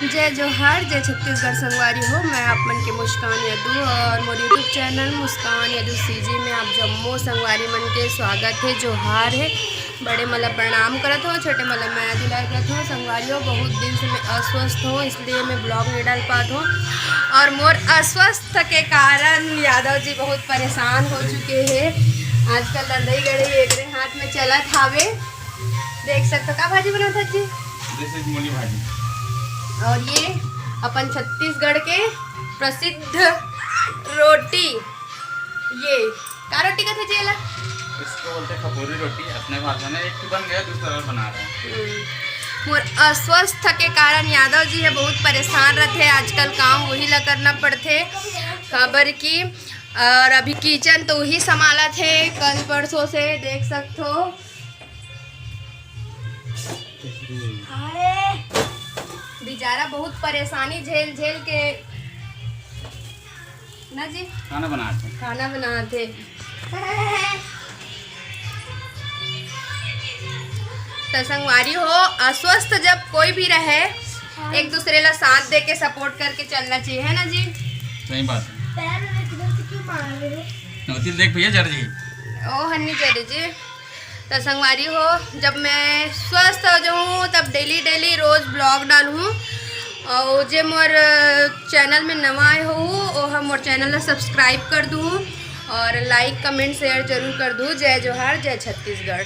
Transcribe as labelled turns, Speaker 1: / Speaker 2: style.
Speaker 1: जय जोहार, जय छत्तीसगढ़ संगवारी हो। मैं आप मन के मुस्कान यदू और मोर यूट्यूब चैनल मुस्कान यदू सीजी में आप जम्मो संगवारी मन के स्वागत है। जोहार है। बड़े मतलब प्रणाम करत हो, छोटे मतलब मैं दुलार करत हूँ। संगवारी हो, बहुत दिन से मैं अस्वस्थ हूँ, इसलिए मैं ब्लॉग नहीं डाल पात हूँ। और मोर अस्वस्थ के कारण यादव जी बहुत परेशान हो चुके हैं। आजकल लंदई गड़े एक हाथ में चलत हावे। देख सकते का भाजी बनाता जी?
Speaker 2: मूली भाजी।
Speaker 1: और ये अपन छत्तीसगढ़ के प्रसिद्ध रोटी, ये का रोटी कहते जी?
Speaker 2: इसको बोलते हैं खपोरी रोटी। अपने भाषा में एक बन गया, दूसरा बना रहे हैं।
Speaker 1: मोर अस्वस्थ के कारण यादव जी है बहुत परेशान रहते। आजकल काम वही ला करना पड़ते खबर की। और अभी किचन तो वही संभाला थे कल परसों से, देख सकते हो। बेचारा बहुत परेशानी झेल झेल के ना जी
Speaker 2: खाना बनाते।
Speaker 1: तो संगवारी हो, अस्वस्थ जब कोई भी रहे एक दूसरे ला साथ दे के सपोर्ट करके चलना चाहिए, है ना जी?
Speaker 2: सही बात है। देख भैया जर जी
Speaker 1: ओ हन्नी जरे जी। तो संगवारी हो, जब मैं स्वस्थ हो जाऊँ तब डेली रोज़ ब्लॉग डालूँ। और जो मोर चैनल में नवा आए हो वो हम मोर चैनल ला सब्सक्राइब कर दूँ और लाइक कमेंट शेयर जरूर कर दूँ। जय जोहार, जय छत्तीसगढ़।